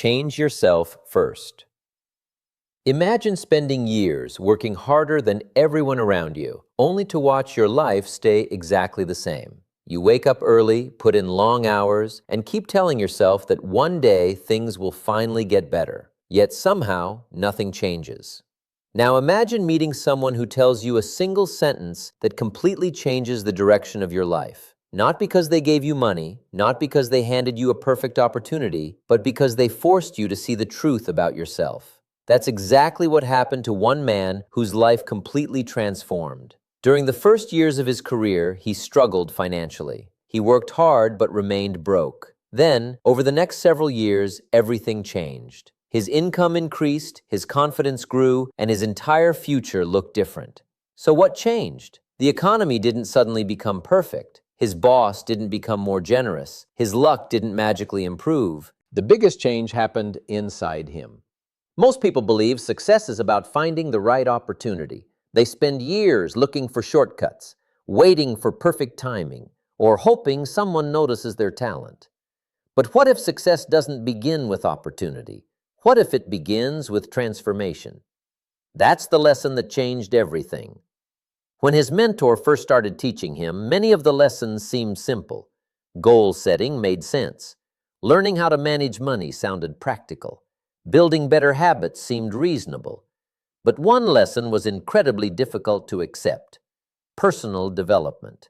Change yourself first. Imagine spending years working harder than everyone around you, only to watch your life stay exactly the same. You wake up early, put in long hours, and keep telling yourself that one day things will finally get better. Yet somehow, nothing changes. Now imagine meeting someone who tells you a single sentence that completely changes the direction of your life. Not because they gave you money, not because they handed you a perfect opportunity, but because they forced you to see the truth about yourself. That's exactly what happened to one man whose life completely transformed. During the first years of his career, he struggled financially. He worked hard but remained broke. Then, over the next several years, everything changed. His income increased, his confidence grew, and his entire future looked different. So what changed? The economy didn't suddenly become perfect. His boss didn't become more generous. His luck didn't magically improve. The biggest change happened inside him. Most people believe success is about finding the right opportunity. They spend years looking for shortcuts, waiting for perfect timing, or hoping someone notices their talent. But what if success doesn't begin with opportunity? What if it begins with transformation? That's the lesson that changed everything. When his mentor first started teaching him, many of the lessons seemed simple. Goal setting made sense. Learning how to manage money sounded practical. Building better habits seemed reasonable. But one lesson was incredibly difficult to accept: personal development.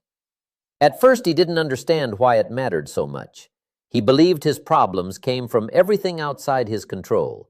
At first, he didn't understand why it mattered so much. He believed his problems came from everything outside his control.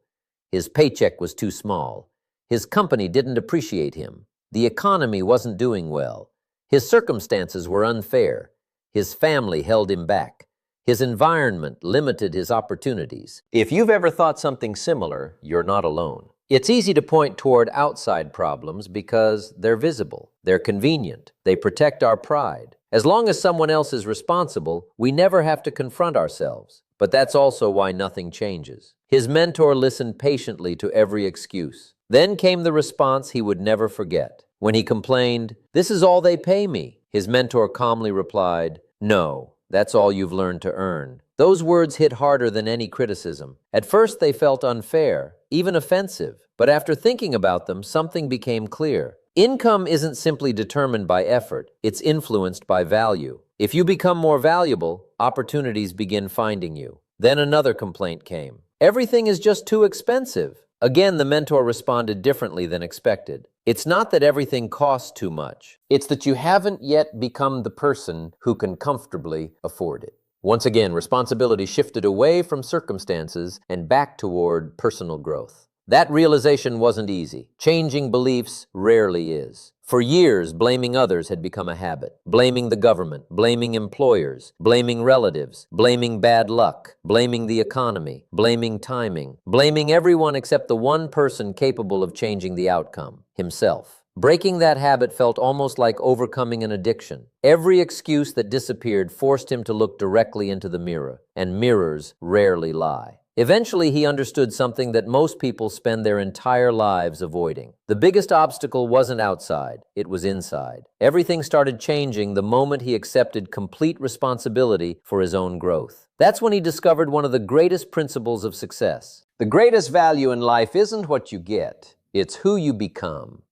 His paycheck was too small. His company didn't appreciate him. The economy wasn't doing well. His circumstances were unfair. His family held him back. His environment limited his opportunities. If you've ever thought something similar, you're not alone. It's easy to point toward outside problems because they're visible, they're convenient, they protect our pride. As long as someone else is responsible, we never have to confront ourselves. But that's also why nothing changes. His mentor listened patiently to every excuse. Then came the response he would never forget. When he complained, "This is all they pay me," his mentor calmly replied, "No, that's all you've learned to earn." Those words hit harder than any criticism. At first they felt unfair, even offensive. But after thinking about them, something became clear. Income isn't simply determined by effort, it's influenced by value. If you become more valuable, opportunities begin finding you. Then another complaint came. "Everything is just too expensive." Again, the mentor responded differently than expected. It's not that everything costs too much. It's that you haven't yet become the person who can comfortably afford it. Once again, responsibility shifted away from circumstances and back toward personal growth. That realization wasn't easy. Changing beliefs rarely is. For years, blaming others had become a habit. Blaming the government, blaming employers, blaming relatives, blaming bad luck, blaming the economy, blaming timing, blaming everyone except the one person capable of changing the outcome: himself. Breaking that habit felt almost like overcoming an addiction. Every excuse that disappeared forced him to look directly into the mirror, and mirrors rarely lie. Eventually, he understood something that most people spend their entire lives avoiding. The biggest obstacle wasn't outside, it was inside. Everything started changing the moment he accepted complete responsibility for his own growth. That's when he discovered one of the greatest principles of success. The greatest value in life isn't what you get, It's who you become.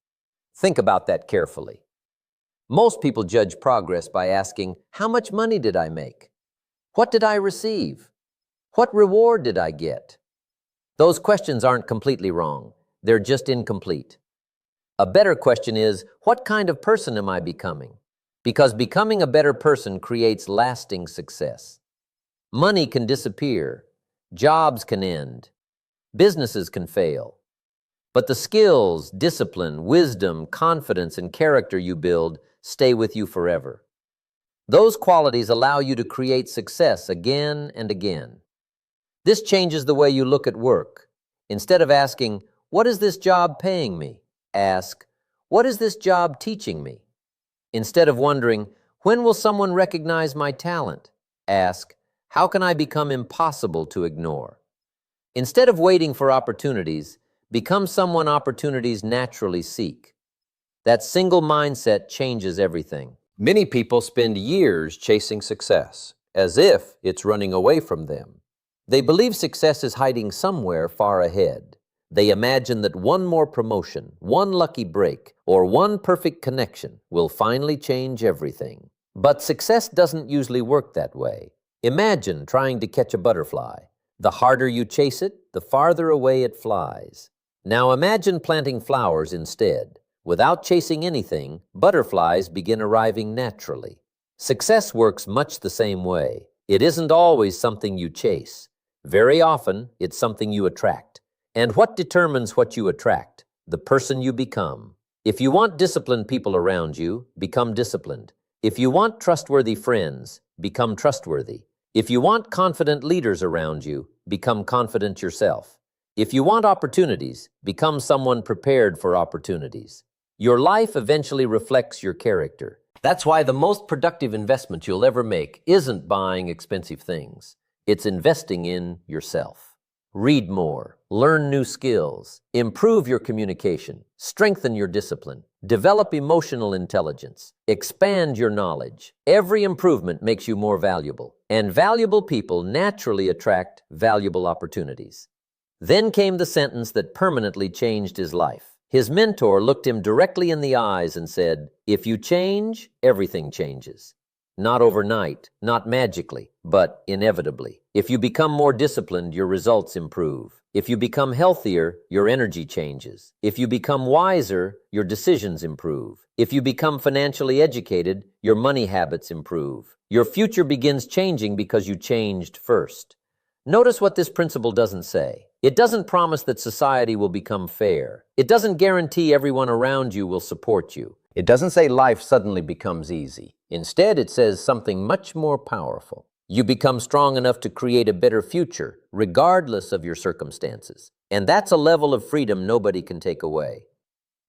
Think about that carefully. Most people judge progress by asking, "How much money did I make? What did I receive? What reward did I get?" Those questions aren't completely wrong. They're just incomplete. A better question is, what kind of person am I becoming? Because becoming a better person creates lasting success. Money can disappear. Jobs can end. Businesses can fail. But the skills, discipline, wisdom, confidence, and character you build stay with you forever. Those qualities allow you to create success again and again. This changes the way you look at work. Instead of asking, "What is this job paying me?" ask, "What is this job teaching me?" Instead of wondering, "When will someone recognize my talent?" ask, "How can I become impossible to ignore?" Instead of waiting for opportunities, become someone opportunities naturally seek. That single mindset changes everything. Many people spend years chasing success, as if it's running away from them. They believe success is hiding somewhere far ahead. They imagine that one more promotion, one lucky break, or one perfect connection will finally change everything. But success doesn't usually work that way. Imagine trying to catch a butterfly. The harder you chase it, the farther away it flies. Now imagine planting flowers instead. Without chasing anything, butterflies begin arriving naturally. Success works much the same way. It isn't always something you chase. Very often, it's something you attract. And what determines what you attract? The person you become. If you want disciplined people around you, become disciplined. If you want trustworthy friends, become trustworthy. If you want confident leaders around you, become confident yourself. If you want opportunities, become someone prepared for opportunities. Your life eventually reflects your character. That's why the most productive investment you'll ever make isn't buying expensive things. It's investing in yourself. Read more, learn new skills, improve your communication, strengthen your discipline, develop emotional intelligence, expand your knowledge. Every improvement makes you more valuable, and valuable people naturally attract valuable opportunities. Then came the sentence that permanently changed his life. His mentor looked him directly in the eyes and said, "If you change, everything changes. Not overnight, not magically, but inevitably. If you become more disciplined, your results improve. If you become healthier, your energy changes. If you become wiser, your decisions improve. If you become financially educated, your money habits improve. Your future begins changing because you changed first." Notice what this principle doesn't say. It doesn't promise that society will become fair. It doesn't guarantee everyone around you will support you. It doesn't say life suddenly becomes easy. Instead, it says something much more powerful. You become strong enough to create a better future, regardless of your circumstances. And that's a level of freedom nobody can take away.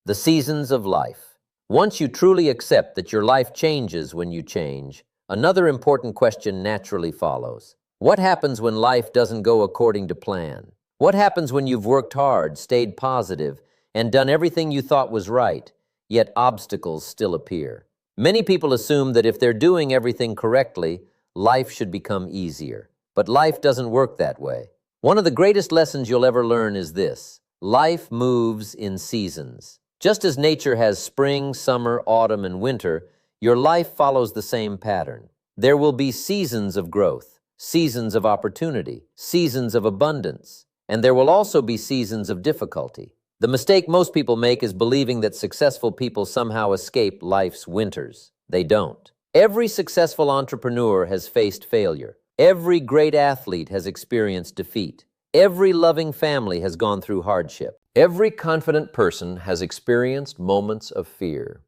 The seasons of life. Once you truly accept that your life changes when you change, another important question naturally follows. What happens when life doesn't go according to plan? What happens when you've worked hard, stayed positive, and done everything you thought was right, yet obstacles still appear? Many people assume that if they're doing everything correctly, life should become easier. But life doesn't work that way. One of the greatest lessons you'll ever learn is this: life moves in seasons. Just as nature has spring, summer, autumn, and winter, your life follows the same pattern. There will be seasons of growth, seasons of opportunity, seasons of abundance, and there will also be seasons of difficulty. The mistake most people make is believing that successful people somehow escape life's winters. They don't. Every successful entrepreneur has faced failure. Every great athlete has experienced defeat. Every loving family has gone through hardship. Every confident person has experienced moments of fear.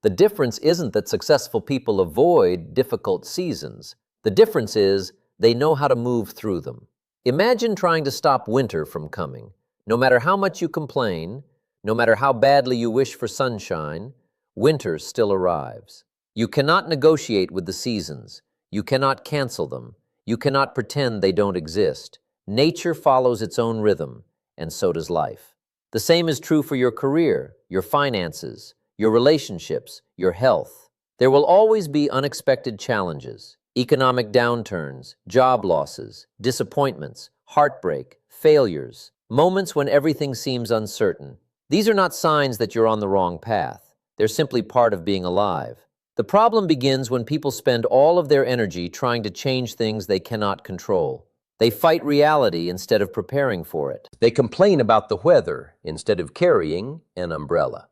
The difference isn't that successful people avoid difficult seasons. The difference is they know how to move through them. Imagine trying to stop winter from coming. No matter how much you complain, no matter how badly you wish for sunshine, winter still arrives. You cannot negotiate with the seasons. You cannot cancel them. You cannot pretend they don't exist. Nature follows its own rhythm, and so does life. The same is true for your career, your finances, your relationships, your health. There will always be unexpected challenges, economic downturns, job losses, disappointments, heartbreak, failures, moments when everything seems uncertain. These are not signs that you're on the wrong path. They're simply part of being alive. The problem begins when people spend all of their energy trying to change things they cannot control. They fight reality instead of preparing for it. They complain about the weather instead of carrying an umbrella.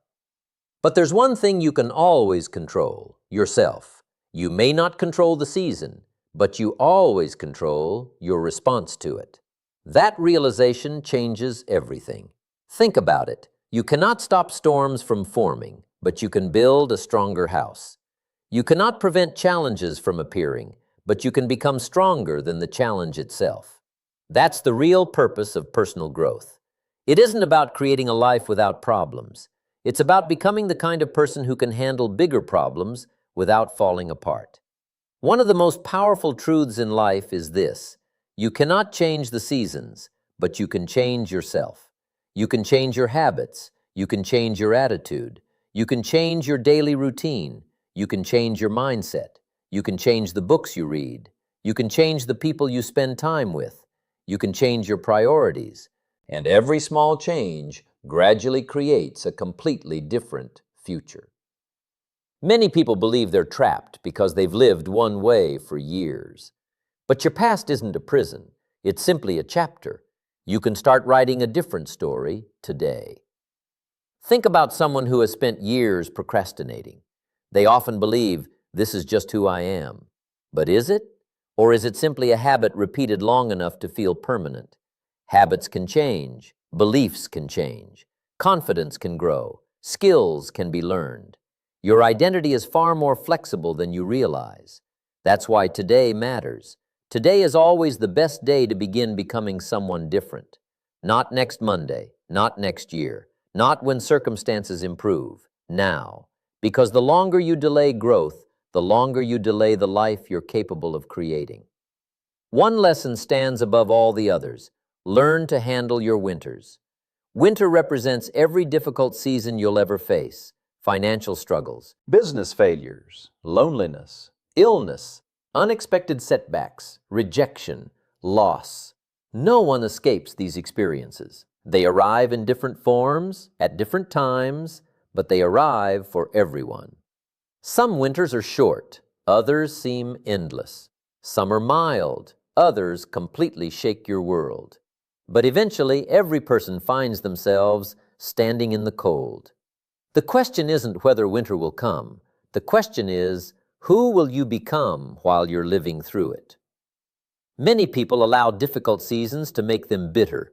But there's one thing you can always control: yourself. You may not control the season, but you always control your response to it. That realization changes everything. Think about it. You cannot stop storms from forming, but you can build a stronger house. You cannot prevent challenges from appearing, but you can become stronger than the challenge itself. That's the real purpose of personal growth. It isn't about creating a life without problems. It's about becoming the kind of person who can handle bigger problems without falling apart. One of the most powerful truths in life is this: you cannot change the seasons, but you can change yourself. You can change your habits. You can change your attitude. You can change your daily routine. You can change your mindset. You can change the books you read. You can change the people you spend time with. You can change your priorities. And every small change gradually creates a completely different future. Many people believe they're trapped because they've lived one way for years. But your past isn't a prison. It's simply a chapter. You can start writing a different story today. Think about someone who has spent years procrastinating. They often believe, this is just who I am. But is it? Or is it simply a habit repeated long enough to feel permanent? Habits can change. Beliefs can change. Confidence can grow. Skills can be learned. Your identity is far more flexible than you realize. That's why today matters. Today is always the best day to begin becoming someone different. Not next Monday, not next year, not when circumstances improve. Now. Because the longer you delay growth, the longer you delay the life you're capable of creating. One lesson stands above all the others. Learn to handle your winters. Winter represents every difficult season you'll ever face. Financial struggles, Business failures, loneliness, illness, unexpected setbacks, rejection, loss. No one escapes these experiences. They arrive in different forms, at different times, but they arrive for everyone. Some winters are short, others seem endless. Some are mild, others completely shake your world. But eventually, every person finds themselves standing in the cold. The question isn't whether winter will come. The question is, who will you become while you're living through it? Many people allow difficult seasons to make them bitter.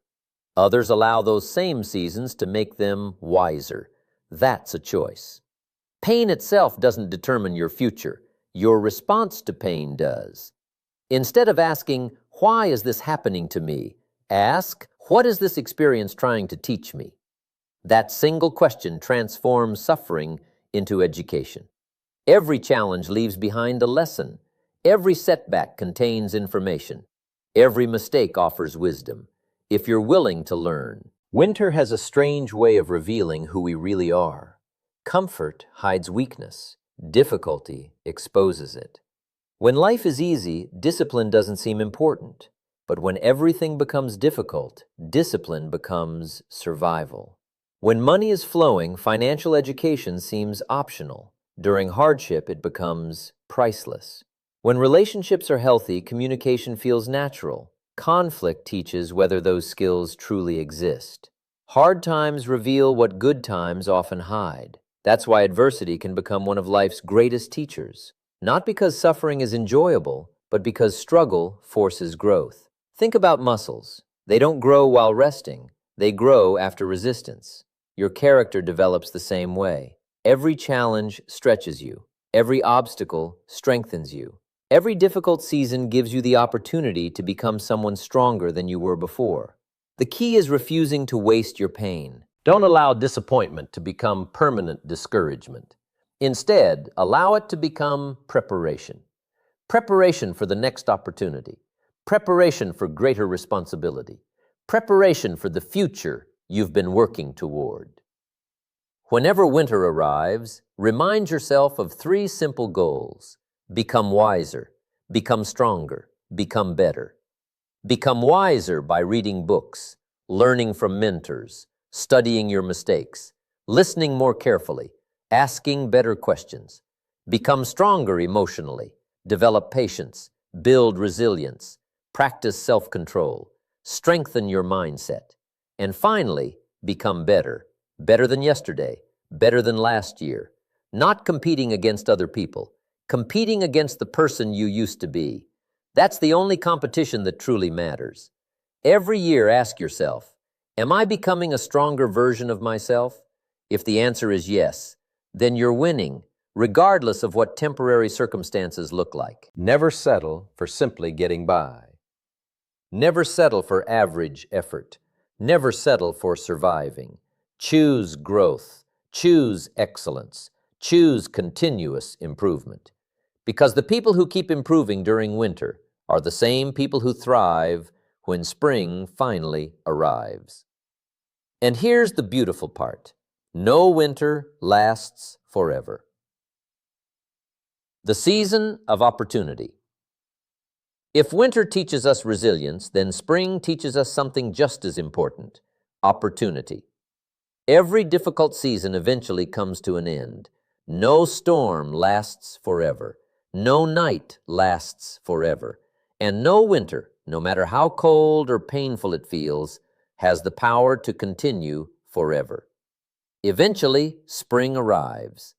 Others allow those same seasons to make them wiser. That's a choice. Pain itself doesn't determine your future. Your response to pain does. Instead of asking, why is this happening to me? Ask, what is this experience trying to teach me? That single question transforms suffering into education. Every challenge leaves behind a lesson. Every setback contains information. Every mistake offers wisdom, if you're willing to learn. Winter has a strange way of revealing who we really are. Comfort hides weakness. Difficulty exposes it. When life is easy, discipline doesn't seem important. But when everything becomes difficult, discipline becomes survival. When money is flowing, financial education seems optional. During hardship, it becomes priceless. When relationships are healthy, communication feels natural. Conflict teaches whether those skills truly exist. Hard times reveal what good times often hide. That's why adversity can become one of life's greatest teachers. Not because suffering is enjoyable, but because struggle forces growth. Think about muscles. They don't grow while resting. They grow after resistance. Your character develops the same way. Every challenge stretches you. Every obstacle strengthens you. Every difficult season gives you the opportunity to become someone stronger than you were before. The key is refusing to waste your pain. Don't allow disappointment to become permanent discouragement. Instead, allow it to become preparation. Preparation for the next opportunity. Preparation for greater responsibility. Preparation for the future you've been working toward. Whenever winter arrives, remind yourself of 3 simple goals. Become wiser, become stronger, become better. Become wiser by reading books, learning from mentors, studying your mistakes, listening more carefully, asking better questions. Become stronger emotionally, develop patience, build resilience, practice self-control, strengthen your mindset. And finally, become better. Better than yesterday, better than last year. Not competing against other people, competing against the person you used to be. That's the only competition that truly matters. Every year, ask yourself, am I becoming a stronger version of myself? If the answer is yes, then you're winning, regardless of what temporary circumstances look like. never settle for simply getting by. Never settle for average effort. Never settle for surviving. Choose growth. Choose excellence. Choose continuous improvement. Because the people who keep improving during winter are the same people who thrive when spring finally arrives. And here's the beautiful part. No winter lasts forever. The season of opportunity. If winter teaches us resilience, then spring teaches us something just as important: opportunity. Every difficult season eventually comes to an end. No storm lasts forever. No night lasts forever. And no winter, no matter how cold or painful it feels, has the power to continue forever. Eventually, spring arrives.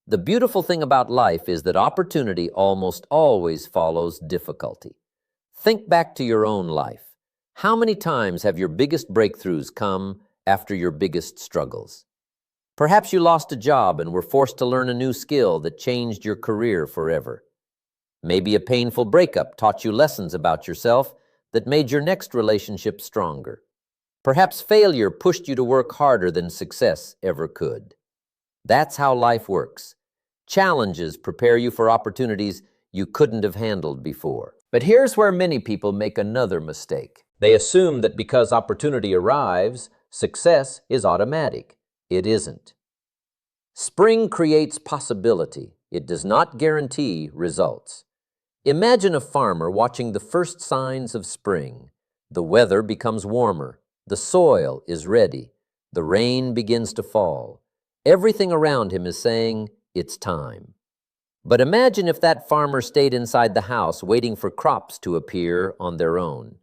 The beautiful thing about life is that opportunity almost always follows difficulty. Think back to your own life. How many times have your biggest breakthroughs come after your biggest struggles? Perhaps you lost a job and were forced to learn a new skill that changed your career forever. Maybe a painful breakup taught you lessons about yourself that made your next relationship stronger. Perhaps failure pushed you to work harder than success ever could. That's how life works. Challenges prepare you for opportunities you couldn't have handled before. But here's where many people make another mistake. They assume that because opportunity arrives, success is automatic. It isn't. Spring creates possibility. It does not guarantee results. Imagine a farmer watching the first signs of spring. The weather becomes warmer. The soil is ready. The rain begins to fall. Everything around him is saying, "It's time." But imagine if that farmer stayed inside the house waiting for crops to appear on their own.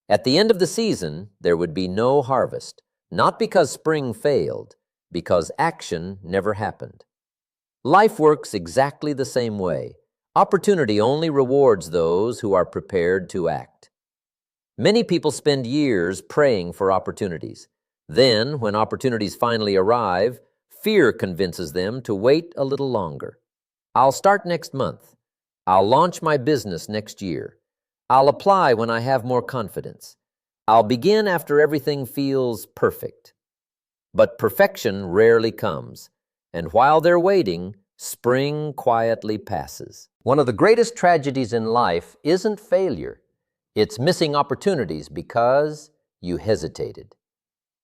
At the end of the season, there would be no harvest, not because spring failed, because action never happened. Life works exactly the same way. Opportunity only rewards those who are prepared to act. Many people spend years praying for opportunities. Then, when opportunities finally arrive, fear convinces them to wait a little longer. I'll start next month. I'll launch my business next year. I'll apply when I have more confidence. I'll begin after everything feels perfect. But perfection rarely comes, and while they're waiting, spring quietly passes. One of the greatest tragedies in life isn't failure. It's missing opportunities because you hesitated.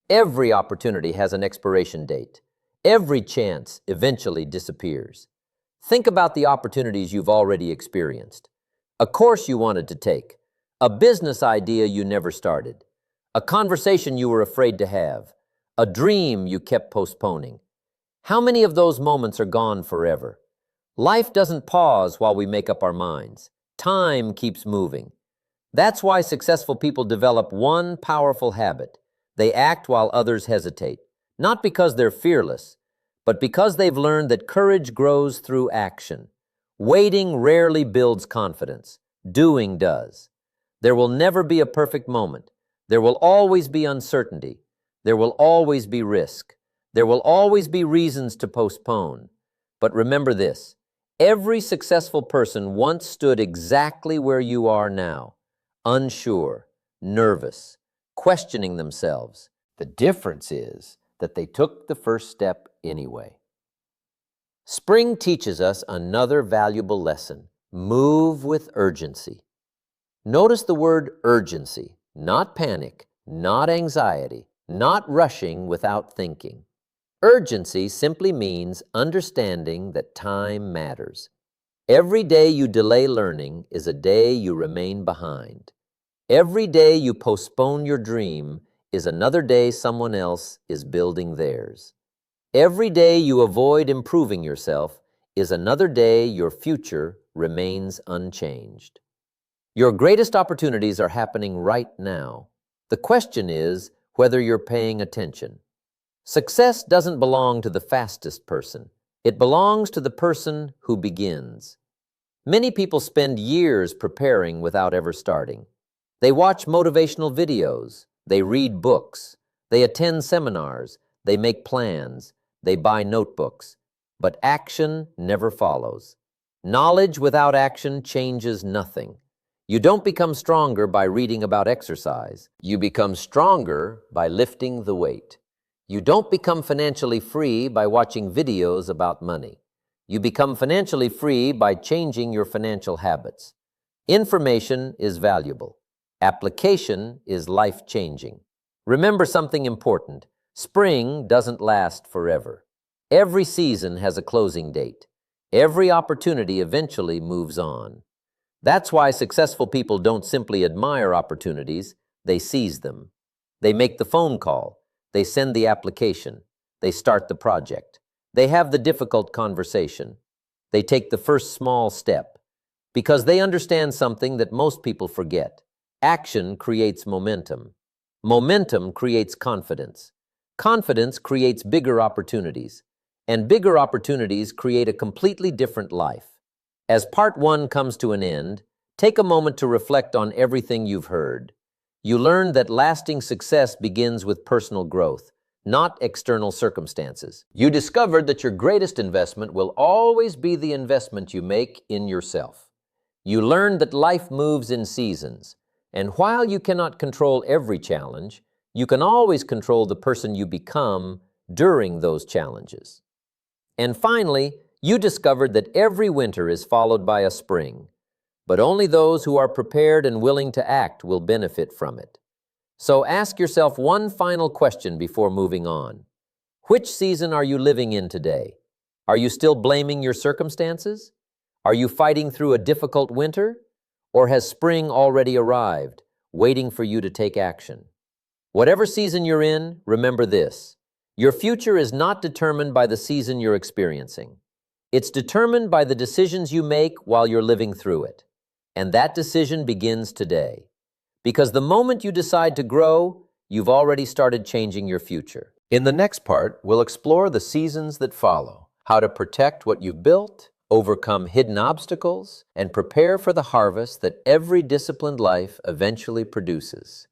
Every opportunity has an expiration date. Every chance eventually disappears. Think about the opportunities you've already experienced. A course you wanted to take, a business idea you never started, a conversation you were afraid to have, a dream you kept postponing. How many of those moments are gone forever? Life doesn't pause while we make up our minds. Time keeps moving. That's why successful people develop one powerful habit. They act while others hesitate, not because they're fearless, but because they've learned that courage grows through action. Waiting rarely builds confidence. Doing does. There will never be a perfect moment. There will always be uncertainty. There will always be risk. There will always be reasons to postpone. But remember this: every successful person once stood exactly where you are now, unsure, nervous, questioning themselves. The difference is that they took the first step anyway. Spring teaches us another valuable lesson: move with urgency. Notice the word urgency, not panic, not anxiety, not rushing without thinking. Urgency simply means understanding that time matters. Every day you delay learning is a day you remain behind. Every day you postpone your dream is another day someone else is building theirs. Every day you avoid improving yourself is another day your future remains unchanged. Your greatest opportunities are happening right now. The question is whether you're paying attention. Success doesn't belong to the fastest person. It belongs to the person who begins. Many people spend years preparing without ever starting. They watch motivational videos, they read books, they attend seminars, they make plans, they buy notebooks, but action never follows. Knowledge without action changes nothing. You don't become stronger by reading about exercise. You become stronger by lifting the weight. You don't become financially free by watching videos about money. You become financially free by changing your financial habits. Information is valuable. Application is life-changing. Remember something important: spring doesn't last forever. Every season has a closing date. Every opportunity eventually moves on. That's why successful people don't simply admire opportunities, they seize them. They make the phone call, they send the application, they start the project, they have the difficult conversation, they take the first small step, because they understand something that most people forget. Action creates momentum. Momentum creates confidence. Confidence creates bigger opportunities, and bigger opportunities create a completely different life. As part one comes to an end, take a moment to reflect on everything you've heard. You learned that lasting success begins with personal growth, not external circumstances. You discovered that your greatest investment will always be the investment you make in yourself. You learned that life moves in seasons, and while you cannot control every challenge, you can always control the person you become during those challenges. And finally, you discovered that every winter is followed by a spring, but only those who are prepared and willing to act will benefit from it. So ask yourself one final question before moving on. Which season are you living in today? Are you still blaming your circumstances? Are you fighting through a difficult winter? Or has spring already arrived, waiting for you to take action? Whatever season you're in, remember this. Your future is not determined by the season you're experiencing. It's determined by the decisions you make while you're living through it. And that decision begins today. Because the moment you decide to grow, you've already started changing your future. In the next part, we'll explore the seasons that follow, how to protect what you've built, overcome hidden obstacles, and prepare for the harvest that every disciplined life eventually produces.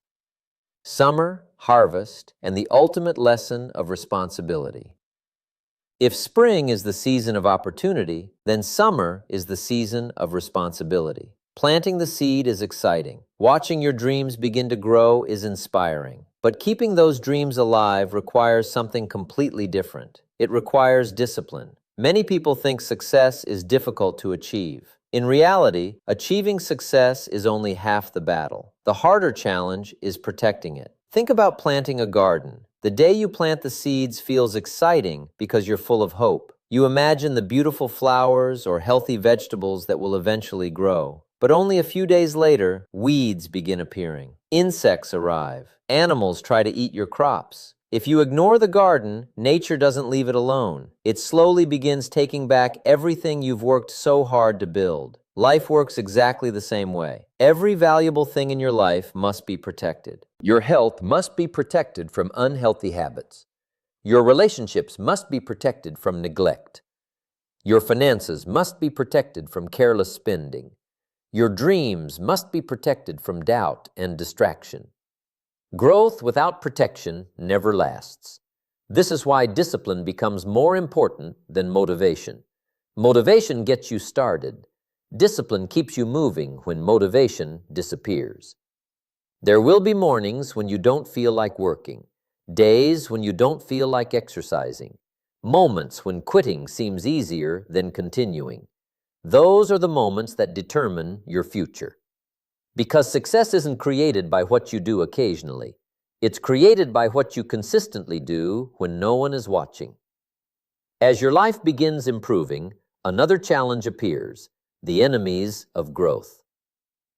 Summer, harvest, and the ultimate lesson of responsibility. If spring is the season of opportunity, then summer is the season of responsibility. Planting the seed is exciting. Watching your dreams begin to grow is inspiring. But keeping those dreams alive requires something completely different. It requires discipline. Many people think success is difficult to achieve. In reality, achieving success is only half the battle. The harder challenge is protecting it. Think about planting a garden. The day you plant the seeds feels exciting because you're full of hope. You imagine the beautiful flowers or healthy vegetables that will eventually grow. But only a few days later, weeds begin appearing. Insects arrive. Animals try to eat your crops. If you ignore the garden, nature doesn't leave it alone. It slowly begins taking back everything you've worked so hard to build. Life works exactly the same way. Every valuable thing in your life must be protected. Your health must be protected from unhealthy habits. Your relationships must be protected from neglect. Your finances must be protected from careless spending. Your dreams must be protected from doubt and distraction. Growth without protection never lasts. This is why discipline becomes more important than motivation. Motivation gets you started. Discipline keeps you moving when motivation disappears. There will be mornings when you don't feel like working, days when you don't feel like exercising, moments when quitting seems easier than continuing. Those are the moments that determine your future. Because success isn't created by what you do occasionally. It's created by what you consistently do when no one is watching. As your life begins improving, another challenge appears, the enemies of growth.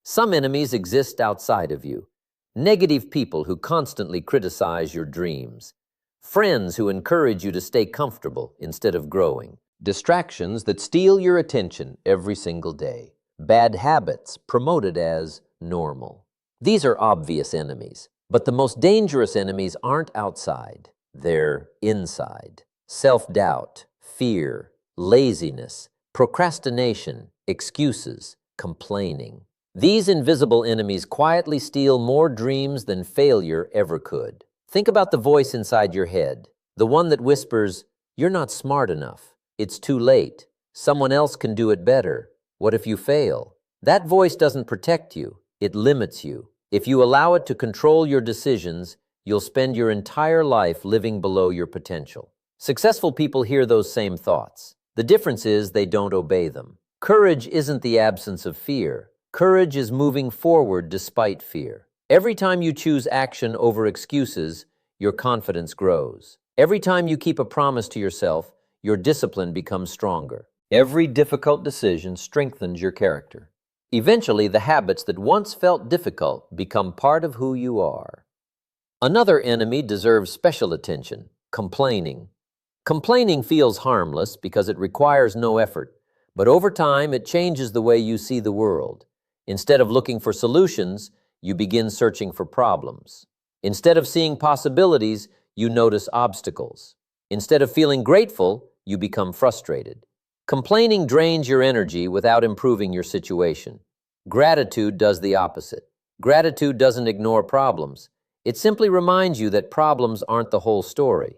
Some enemies exist outside of you. Negative people who constantly criticize your dreams. Friends who encourage you to stay comfortable instead of growing. Distractions that steal your attention every single day. Bad habits promoted as normal. These are obvious enemies, but the most dangerous enemies aren't outside. They're inside. Self-doubt, fear, laziness, procrastination, excuses, complaining. These invisible enemies quietly steal more dreams than failure ever could. Think about the voice inside your head, the one that whispers, "You're not smart enough. It's too late. Someone else can do it better. What if you fail?" That voice doesn't protect you. It limits you. If you allow it to control your decisions, you'll spend your entire life living below your potential. Successful people hear those same thoughts. The difference is they don't obey them. Courage isn't the absence of fear. Courage is moving forward despite fear. Every time you choose action over excuses, your confidence grows. Every time you keep a promise to yourself, your discipline becomes stronger. Every difficult decision strengthens your character. Eventually, the habits that once felt difficult become part of who you are. Another enemy deserves special attention: complaining. Complaining feels harmless because it requires no effort, but over time it changes the way you see the world. Instead of looking for solutions, you begin searching for problems. Instead of seeing possibilities, you notice obstacles. Instead of feeling grateful, you become frustrated. Complaining drains your energy without improving your situation. Gratitude does the opposite. Gratitude doesn't ignore problems. It simply reminds you that problems aren't the whole story.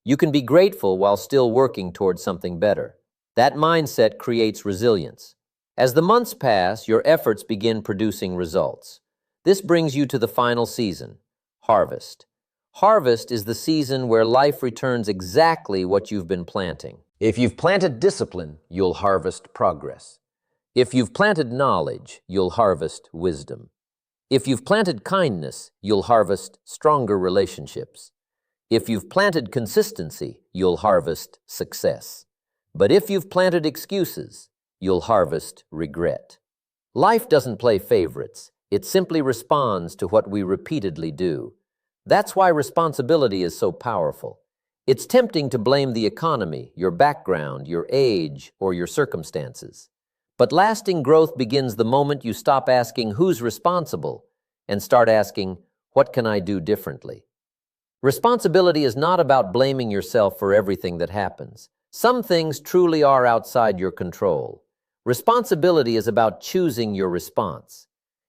You can be grateful while still working towards something better. That mindset creates resilience. As the months pass, your efforts begin producing results. This brings you to the final season: harvest. Harvest is the season where life returns exactly what you've been planting. If you've planted discipline, you'll harvest progress. If you've planted knowledge, you'll harvest wisdom. If you've planted kindness, you'll harvest stronger relationships. If you've planted consistency, you'll harvest success. But if you've planted excuses, you'll harvest regret. Life doesn't play favorites. It simply responds to what we repeatedly do. That's why responsibility is so powerful. It's tempting to blame the economy, your background, your age, or your circumstances. But lasting growth begins the moment you stop asking who's responsible and start asking, what can I do differently? Responsibility is not about blaming yourself for everything that happens. Some things truly are outside your control. Responsibility is about choosing your response.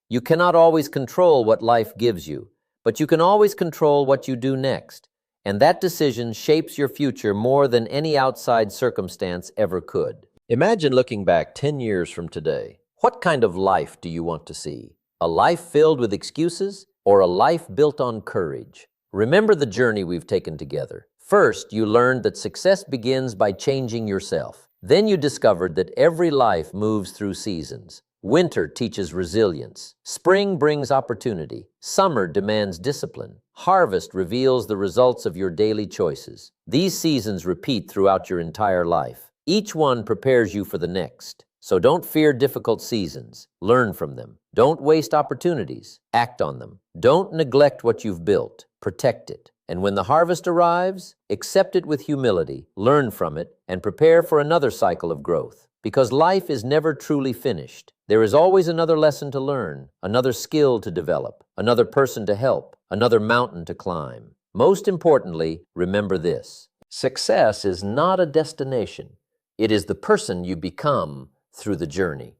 You cannot always control what life gives you, but you can always control what you do next, and that decision shapes your future more than any outside circumstance ever could. Imagine looking back 10 years from today. What kind of life do you want to see? A life filled with excuses or a life built on courage? Remember the journey we've taken together. First, you learned that success begins by changing yourself. Then you discovered that every life moves through seasons. Winter teaches resilience. Spring brings opportunity. Summer demands discipline. Harvest reveals the results of your daily choices. These seasons repeat throughout your entire life. Each one prepares you for the next. So don't fear difficult seasons. Learn from them. Don't waste opportunities. Act on them. Don't neglect what you've built. Protect it. And when the harvest arrives, accept it with humility, learn from it, and prepare for another cycle of growth. Because life is never truly finished. There is always another lesson to learn, another skill to develop, another person to help, another mountain to climb. Most importantly, remember this: success is not a destination. It is the person you become through the journey.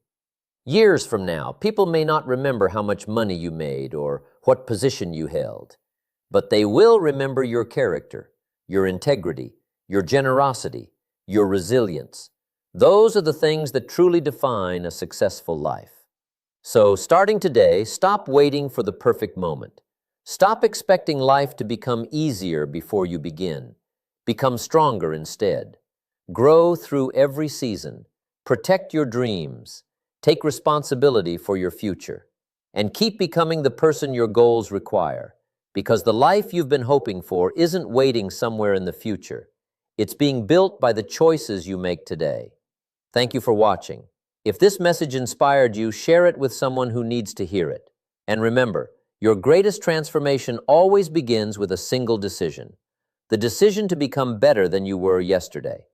Years from now, people may not remember how much money you made or what position you held, but they will remember your character, your integrity, your generosity, your resilience. Those are the things that truly define a successful life. So, starting today, stop waiting for the perfect moment. Stop expecting life to become easier before you begin. Become stronger instead. Grow through every season. Protect your dreams. Take responsibility for your future. And keep becoming the person your goals require. Because the life you've been hoping for isn't waiting somewhere in the future. It's being built by the choices you make today. Thank you for watching. If this message inspired you, share it with someone who needs to hear it. And remember, your greatest transformation always begins with a single decision: the decision to become better than you were yesterday.